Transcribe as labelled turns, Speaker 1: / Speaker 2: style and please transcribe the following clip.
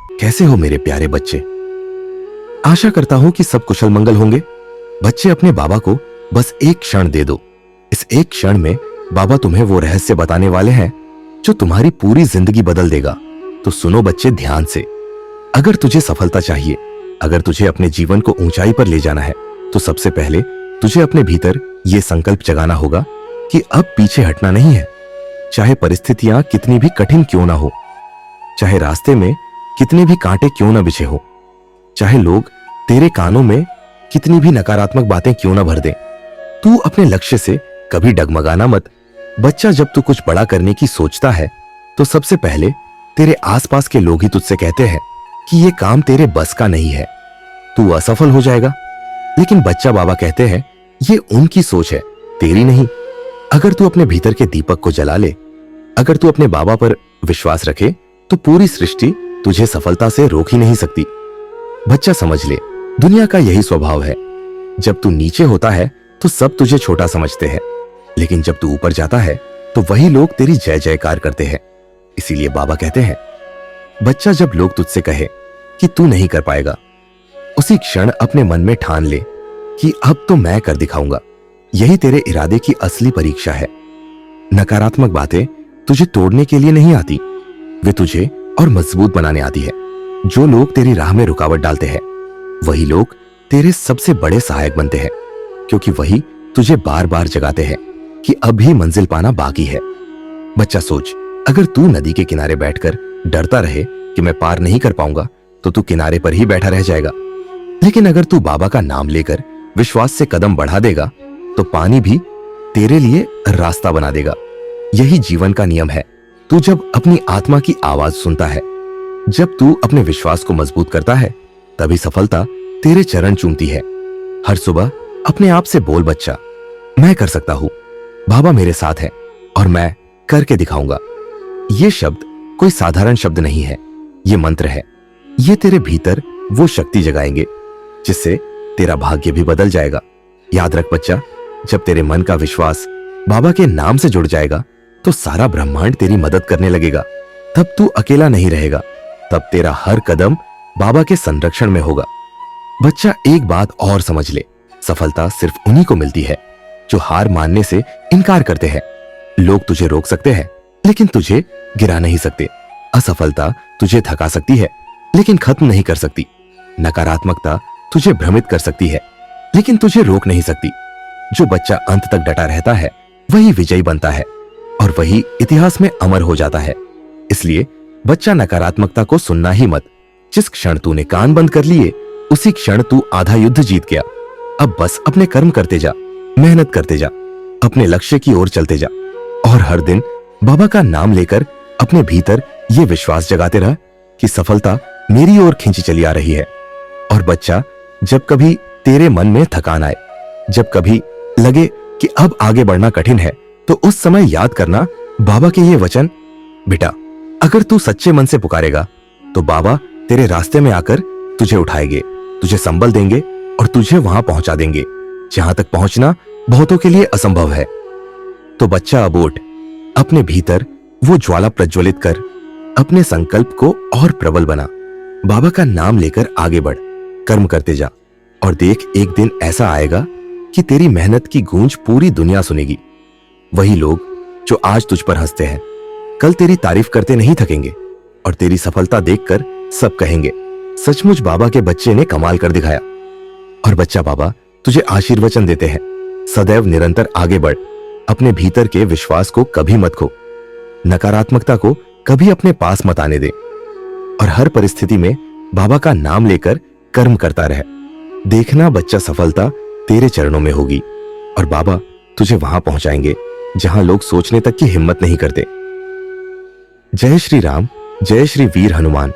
Speaker 1: कैसे हो मेरे प्यारे बच्चे? आशा करता हूं कि सब कुशल मंगल होंगे। बच्चे, अपने बाबा को बस एक क्षण दे दो। इस एक क्षण में बाबा तुम्हें वो रहस्य बताने वाले हैं जो तुम्हारी पूरी जिंदगी बदल देगा। तो सुनो बच्चे ध्यान से। अगर तुझे सफलता चाहिए, अगर तुझे अपने जीवन को ऊंचाई पर ले जाना है, तो सबसे पहले तुझे अपने भीतर यह संकल्प जगाना होगा कि अब पीछे हटना नहीं है। चाहे परिस्थितियां कितनी भी कठिन क्यों ना हो, चाहे रास्ते में कितने भी कांटे क्यों ना बिछे हो, चाहे लोग तेरे कानों में कितनी भी नकारात्मक बातें क्यों ना भर दें, तू अपने लक्ष्य से कभी डगमगाना मत। बच्चा, जब तू कुछ बड़ा करने की सोचता है तो सबसे पहले तेरे आसपास के लोग ही तुझसे कहते हैं कि यह काम तेरे बस का नहीं है, तू असफल हो जाएगा। लेकिन बच्चा, बाबा कहते हैं ये उनकी सोच है, तेरी नहीं। अगर तू अपने भीतर के दीपक को जला ले, अगर तू अपने बाबा पर विश्वास रखे, तो पूरी सृष्टि तुझे सफलता से रोक ही नहीं सकती। बच्चा समझ ले, दुनिया का यही स्वभाव है। जब तू नीचे होता है तो सब तुझे छोटा समझते हैं, लेकिन जब तू ऊपर जाता है तो वही लोग तेरी जय जयकार करते हैं। इसीलिए बाबा कहते हैं, बच्चा, जब लोग तुझसे कहे कि तू नहीं कर पाएगा, उसी क्षण अपने मन में ठान ले कि अब तो मैं कर दिखाऊंगा। यही तेरे इरादे की असली परीक्षा है। नकारात्मक बातें तुझे तोड़ने के लिए नहीं आती, वे तुझे और मजबूत बनाने आती है। जो लोग तेरी राह में रुकावट डालते हैं, वही लोग तेरे सबसे बड़े सहायक बनते हैं, क्योंकि वही तुझे बार बार जगाते हैं कि अभी मंजिल पाना बाकी है। बच्चा सोच, अगर तू नदी के किनारे बैठकर डरता रहे कि मैं पार नहीं कर पाऊंगा, तो तू किनारे पर ही बैठा रह जाएगा। लेकिन अगर तू बाबा का नाम लेकर विश्वास से कदम बढ़ा देगा, तो पानी भी तेरे लिए रास्ता बना देगा। यही जीवन का नियम है। तू जब अपनी आत्मा की आवाज सुनता है, जब तू अपने विश्वास को मजबूत करता है, तभी सफलता तेरे चरण चूमती है। हर सुबह अपने आप से बोल, बच्चा, मैं कर सकता हूं, बाबा मेरे साथ है और मैं करके दिखाऊंगा। ये शब्द कोई साधारण शब्द नहीं है, ये मंत्र है। ये तेरे भीतर वो शक्ति जगाएंगे जिससे तेरा भाग्य भी बदल जाएगा। याद रख बच्चा, जब तेरे मन का विश्वास बाबा के नाम से जुड़ जाएगा, तो सारा ब्रह्मांड तेरी मदद करने लगेगा। तब तू अकेला नहीं रहेगा, तब तेरा हर कदम बाबा के संरक्षण में होगा। बच्चा, एक बात और समझ ले, सफलता सिर्फ उन्हीं को मिलती है जो हार मानने से इनकार करते हैं। लोग तुझे रोक सकते हैं, लेकिन तुझे गिरा नहीं सकते। असफलता तुझे थका सकती है, लेकिन खत्म नहीं कर सकती। नकारात्मकता तुझे भ्रमित कर सकती है, लेकिन तुझे रोक नहीं सकती। जो बच्चा अंत तक डटा रहता है, वही विजयी बनता है और वही इतिहास में अमर हो जाता है। इसलिए बच्चा, नकारात्मकता को सुनना ही मत। जिस क्षण तूने कान बंद कर लिए, उसी क्षण तू आधा युद्ध जीत गया। अब बस अपने कर्म करते जा, मेहनत करते जा, अपने लक्ष्य की ओर चलते जा और हर दिन बाबा का नाम लेकर अपने भीतर यह विश्वास जगाते रह कि सफलता मेरी ओर खींची चली आ रही है। और बच्चा, जब कभी तेरे मन में थकान आए, जब कभी लगे कि अब आगे बढ़ना कठिन है, तो उस समय याद करना बाबा के ये वचन, बेटा, अगर तू सच्चे मन से पुकारेगा तो बाबा तेरे रास्ते में आकर तुझे उठाएंगे, तुझे संबल देंगे और तुझे वहां पहुंचा देंगे जहां तक पहुंचना बहुतों के लिए असंभव है। तो बच्चा, अब उठ, अपने भीतर वो ज्वाला प्रज्वलित कर, अपने संकल्प को और प्रबल बना। बाबा का नाम लेकर आगे बढ़, कर्म करते जा और देख, एक दिन ऐसा आएगा कि तेरी मेहनत की गूंज पूरी दुनिया सुनेगी। वही लोग जो आज तुझ पर हंसते हैं, कल तेरी तारीफ करते नहीं थकेंगे और तेरी सफलता देखकर सब कहेंगे, सचमुच बाबा के बच्चे ने कमाल कर दिखाया। और बच्चा, बाबा तुझे आशीर्वचन देते हैं, सदैव निरंतर आगे बढ़, अपने भीतर के विश्वास को कभी मत खो, नकारात्मकता को कभी अपने पास मत आने दे और हर परिस्थिति में बाबा का नाम लेकर कर्म करता रह। देखना बच्चा, सफलता तेरे चरणों में होगी और बाबा तुझे वहां पहुंचाएंगे जहां लोग सोचने तक की हिम्मत नहीं करते। जय श्री राम, जय श्री वीर हनुमान।